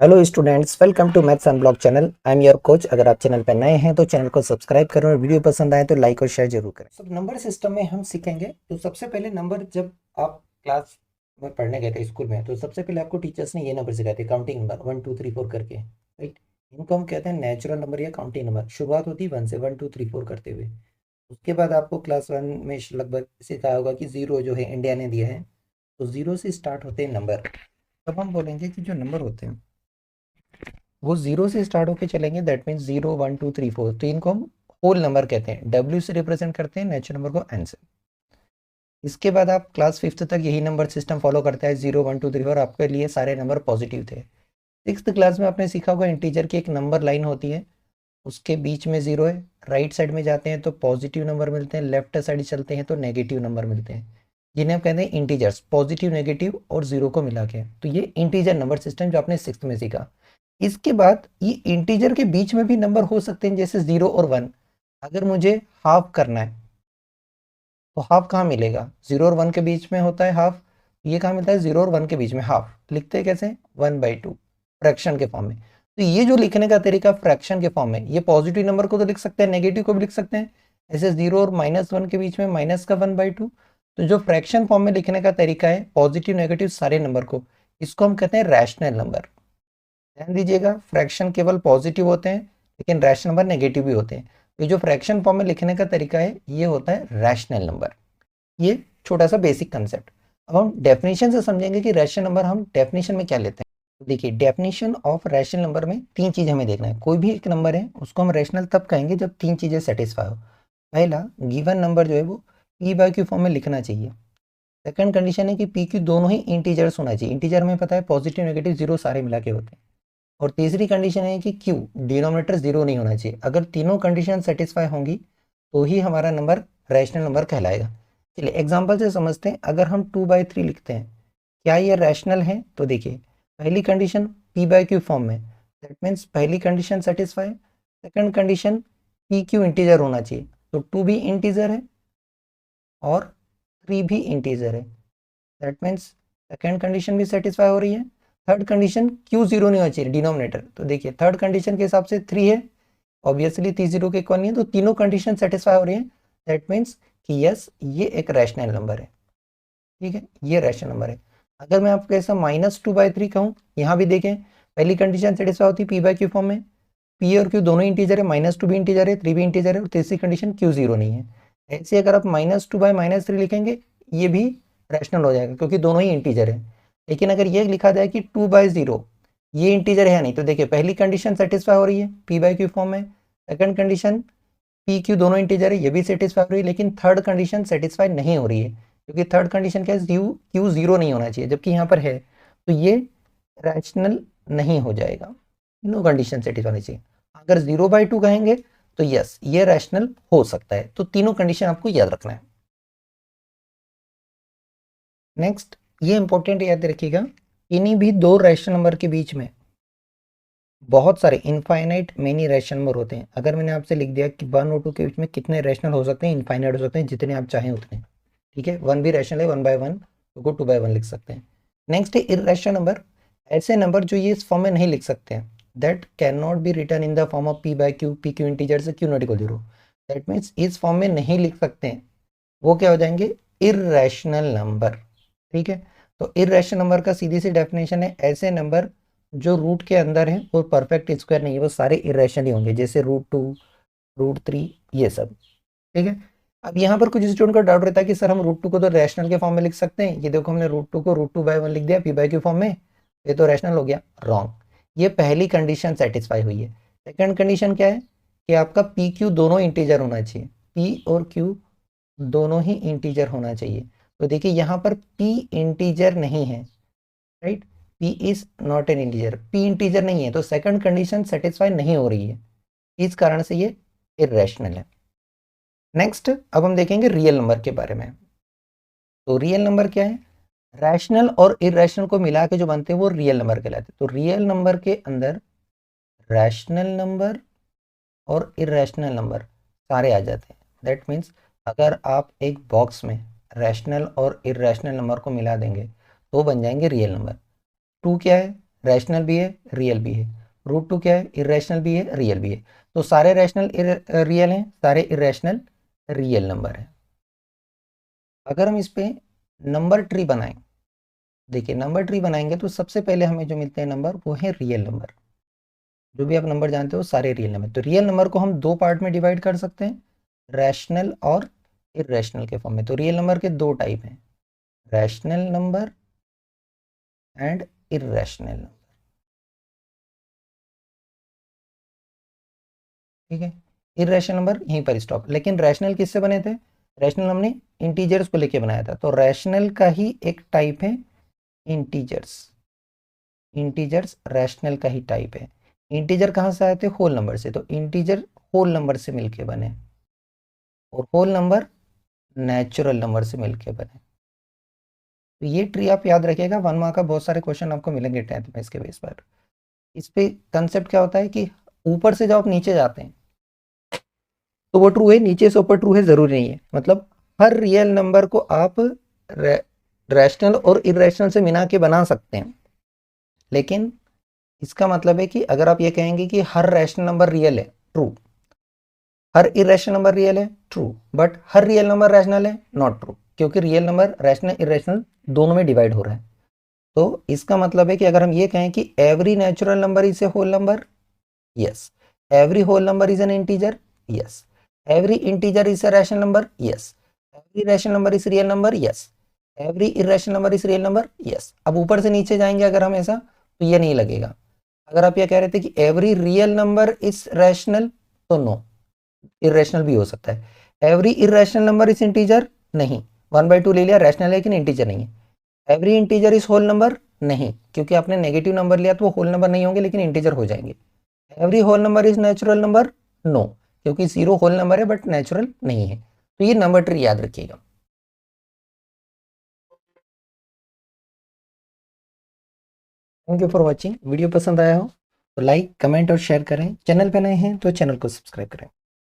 Hello students, welcome to maths unblock channel. I am your coach. अगर आप channel पर नए हैं तो चैनल को सब्सक्राइब करें और वीडियो पसंद आए तो लाइक और शेयर जरूर करें। सब नंबर सिस्टम में हम सीखेंगे। तो सबसे पहले नंबर, जब आप क्लास में पढ़ने गए थे स्कूल में, तो सबसे पहले आपको टीचर्स ने ये नंबर सिखाए थे, काउंटिंग नंबर 1 2 3 4 करके, राइट। इनको हम कहते हैं नेचुरल नंबर या काउंटिंग नंबर। शुरुआत होती है 1 से, 1 2 3 4 करते हुए। उसके बाद आपको क्लास 1 में लगभग सिखाया होगा कि जीरो जो है इंडिया ने दिया है, तो जीरो से स्टार्ट होते हैं नंबर। तब हम बोलेंगे कि जो नंबर होते हैं वो जीरो से स्टार्ट होके चलेंगे। That means 0 1 2 3 4। तो इनको हम होल नंबर कहते हैं। डब्ल्यू से रिप्रेजेंट करते हैं नेचुरल नंबर को एन से। इसके बाद आप क्लास 5th तक यही नंबर सिस्टम फॉलो करता है, 0 1 2 3 4। आपके लिए सारे नंबर पॉजिटिव थे। 6th क्लास में आपने सीखा होगा इंटीजर की एक नंबर लाइन होती है, उसके बीच में जीरो है। राइट साइड में जाते हैं तो पॉजिटिव नंबर मिलते हैं, लेफ्ट साइड चलते हैं तो नेगेटिव नंबर मिलते हैं, जिन्हें हम कहते हैं इंटीजर्स। पॉजिटिव, नेगेटिव और जीरो को मिला के, तो ये इंटीजर नंबर सिस्टम जो आपने 6th में सीखा। इसके बाद ये इंटीजर के बीच में भी नंबर हो सकते हैं, जैसे 0 और 1। अगर मुझे हाफ करना है तो हाफ कहाँ मिलेगा? 0 और 1 के बीच में होता है हाफ। ये कहाँ मिलता है? 0 और 1 के बीच में हाफ। लिखते हैं कैसे? 1/2, फ्रैक्शन के फॉर्म में। तो ये जो लिखने का तरीका फ्रैक्शन के फॉर्म में, ये पॉजिटिव नंबर को तो लिख सकते हैं, नेगेटिव को भी लिख सकते हैं। ऐसे 0 और -1 के बीच में माइनस का 1/2। तो जो फ्रैक्शन फॉर्म में लिखने का तरीका है पॉजिटिव नेगेटिव सारे नंबर को, इसको हम कहते हैं रैशनल नंबर। ध्यान दीजिएगा, फ्रैक्शन केवल पॉजिटिव होते हैं लेकिन रैशनल नंबर नेगेटिव भी होते हैं। ये जो फ्रैक्शन फॉर्म में लिखने का तरीका है ये होता है रैशनल नंबर। ये छोटा सा बेसिक कंसेप्ट। अब हम डेफिनेशन से समझेंगे कि रैशनल नंबर हम डेफिनेशन में क्या लेते हैं। तो देखिए, डेफिनेशन ऑफ रैशनल नंबर में तीन चीज हमें देखना है। कोई भी एक नंबर है उसको हम रैशनल तब कहेंगे जब तीन चीजें सेटिस्फाई हो। पहला, गिवन नंबर जो है वो p/q फॉर्म में लिखना चाहिए। सेकंड कंडीशन है कि p/q दोनों ही इंटीजर्स होना चाहिए। इंटीजर में पता है पॉजिटिव नेगेटिव जीरो सारे मिला के होते हैं। और तीसरी कंडीशन है कि क्यू डिनोमिनेटर जीरो नहीं होना चाहिए। अगर तीनों कंडीशन सेटिस्फाई होंगी तो ही हमारा नंबर रैशनल नंबर कहलाएगा। चलिए एग्जांपल से समझते हैं। अगर हम 2/3 लिखते हैं, क्या ये रैशनल है? तो देखिए, पहली कंडीशन p/q फॉर्म में, दैट मीन्स पहली condition satisfy. Second condition p/q integer होना चाहिए, तो 2 भी इंटीजर है और 3 भी इंटीजर है। दैट मीन्स सेकंड कंडीशन भी सेटिस्फाई हो रही है। थर्ड कंडीशन क्यू जीरो नहीं होना चाहिए डिनोमिनेटर। तो देखिए, थर्ड कंडीशन के हिसाब से 3 है, ऑब्वियसली 3 जीरो के इक्वल नहीं है, तो तीनों कंडीशन सेटिस्फाई हो रही है। दैट मीन्स कि यस, ये एक रैशनल नंबर है। ठीक है, ये रैशनल नंबर है। अगर मैं आपको ऐसा -2/3 कहूँ, यहाँ भी देखें, पहली कंडीशन सेटिस्फाई होती है p/q फॉर्म में, p और q दोनों इंटीजर है, -2 भी इंटीजर है, 3 भी इंटीजर है, और तीसरी कंडीशन q जीरो नहीं है। ऐसे अगर आप -2/-3 लिखेंगे, ये भी रैशनल हो जाएगा क्योंकि दोनों ही इंटीजर है। लेकिन अगर ये लिखा जाए कि 2/0, ये इंटीजर है नहीं, तो देखिए पहली कंडीशन सेटिस्फाई हो रही है p/q फॉर्म में। सेकंड कंडीशन p q दोनों इंटीजर है, ये भी सेटिस्फाई हो रही है। लेकिन थर्ड कंडीशन सेटिस्फाई नहीं हो रही है क्योंकि थर्ड कंडीशन क्या है? q जीरो नहीं होना चाहिए, जबकि यहाँ पर है, तो ये रैशनल नहीं हो जाएगा। तीनों कंडीशन सेटिस्फाई होनी चाहिए। अगर 0/2 कहेंगे तो यस, ये रैशनल हो सकता है। तो तीनों कंडीशन आपको याद रखना है। नेक्स्ट, ये इंपॉर्टेंट याद रखिएगा, इन्हीं भी दो रैशनल नंबर के बीच में बहुत सारे इनफाइनाइट मेनी रैशनल नंबर होते हैं। अगर मैंने आपसे लिख दिया कि 1 और 2 के बीच में कितने रैशनल हो सकते हैं, इनफाइनाइट हो सकते हैं, जितने आप चाहें उतने। ठीक है, 1 भी रैशनल है, 1/1 को 2/1 लिख सकते हैं। नेक्स्ट है इर्रेशनल नंबर। ऐसे नंबर जो ये इस फॉर्म में नहीं लिख सकते हैं, that can not be return in the form of p/q, p q integer से q not equal 0। That means इस फॉर्म में नहीं लिख सकते हैं, वो क्या हो जाएंगे? Irrational number. ठीक है, तो इर्रेशनल नंबर का सीधी सी डेफिनेशन है, ऐसे नंबर जो रूट के अंदर है वो परफेक्ट स्क्वायर नहीं है, वो सारे इरेशनल ही होंगे, जैसे √2, √3, ये सब। ठीक है, अब यहाँ पर कुछ स्टूडेंट को डाउट रहता है कि सर हम √2 को तो रैशनल के फॉर्म में लिख सकते हैं। ये देखो, हमने √2 को √2/1 लिख दिया p/q फॉर्म में, ये तो रैशनल हो गया। रॉन्ग, ये पहली कंडीशन सेटिस्फाई हुई है। सेकंड कंडीशन क्या है? कि आपका p/q दोनों इंटीजर होना चाहिए, p और q दोनों ही इंटीजर होना चाहिए। तो देखिए यहाँ पर p इंटीजर नहीं है, right. p is not an integer, p integer नहीं है, तो सेकंड कंडीशन सेटिस्फाई नहीं हो रही है, इस कारण से ये इरेशनल है। नेक्स्ट, अब हम देखेंगे रियल नंबर के बारे में। तो रियल नंबर क्या है? रैशनल और इरेशनल को मिला के जो बनते हैं वो रियल नंबर कहलाते हैं। तो रियल नंबर के अंदर रैशनल नंबर और इरेशनल नंबर सारे आ जाते हैं। दैट मीन्स अगर आप एक बॉक्स में रैशनल और इरेशनल नंबर को मिला देंगे तो बन जाएंगे रियल नंबर। 2 क्या है? रैशनल भी है, रियल भी है। √2 क्या है? इरेशनल भी है, रियल भी है। तो सारे रैशनल रियल हैं, सारे इरेशनल रियल नंबर है। अगर हम इस पे नंबर ट्री बनाएं, देखिए नंबर ट्री बनाएंगे तो सबसे पहले हमें जो मिलते हैं नंबर वो है रियल नंबर। जो भी आप नंबर जानते हो सारे रियल नंबर। तो रियल नंबर को हम दो पार्ट में डिवाइड कर सकते हैं, रैशनल और इरेशनल के फॉर्म में। तो रियल नंबर के दो टाइप हैं, rational number and irrational number. ठीक है, इरेशनल नंबर यहीं पर स्टॉप। लेकिन रैशनल किससे बने थे? रैशनल हमने इंटीजर्स को लेके बनाया था, तो रैशनल का ही एक टाइप है इंटीजर्स। इंटीजर्स रैशनल का ही टाइप है। इंटीजर कहाँ से आए थे? होल नंबर से। तो इंटीजर होल नंबर से मिलके बने और होल नंबर नेचुरल नंबर से मिलके बने। तो ये ट्री आप याद रखिएगा, 1 मार्क का बहुत सारे क्वेश्चन आपको मिलेंगे 10th में इसके बेस पर। इस पे कंसेप्ट क्या होता है कि ऊपर से जब आप नीचे जाते हैं तो वो ट्रू है, नीचे से ऊपर ट्रू है जरूरी नहीं है। मतलब हर रियल नंबर को आप रैशनल और इरेशनल से मिला के बना सकते हैं। लेकिन इसका मतलब है कि अगर आप ये कहेंगे कि हर रैशनल नंबर रियल है, ट्रू। हर इरेशनल नंबर रियल है, true. But her real number rational है, नॉट ट्रू। क्योंकि रियल नंबर रैशनल इरेशनल दोनों में डिवाइड हो रहा है। तो इसका मतलब है कि अगर हम ये कहें कि every natural number is a whole number, yes. Every whole number is an integer, yes. Every integer is a rational number, yes. Every rational number is real number, yes. Every irrational number is real number, yes. अब ऊपर से नीचे जाएंगे अगर हम ऐसा, तो ये नहीं लगेगा। अगर आप ये कह रहे थे कि every real number is rational, तो नो, इरेशनल भी हो सकता है। Every irrational number is integer, नहीं। 1/2 ले लिया, रैशनल है लेकिन इंटीजर नहीं है। Every integer is whole number, नहीं, क्योंकि आपने नेगेटिव नंबर लिया तो वो होल नंबर नहीं होंगे लेकिन इंटीजर हो जाएंगे। Every whole number is natural number, no, क्योंकि 0 होल नंबर है बट नेचुरल नहीं है। तो ये नंबर ट्री याद रखिएगा। Thank you for watching. Video पसंद आया हो तो लाइक, कमेंट और शेयर करें। चैनल पे नए हैं तो चैनल को सब्सक्राइब करें।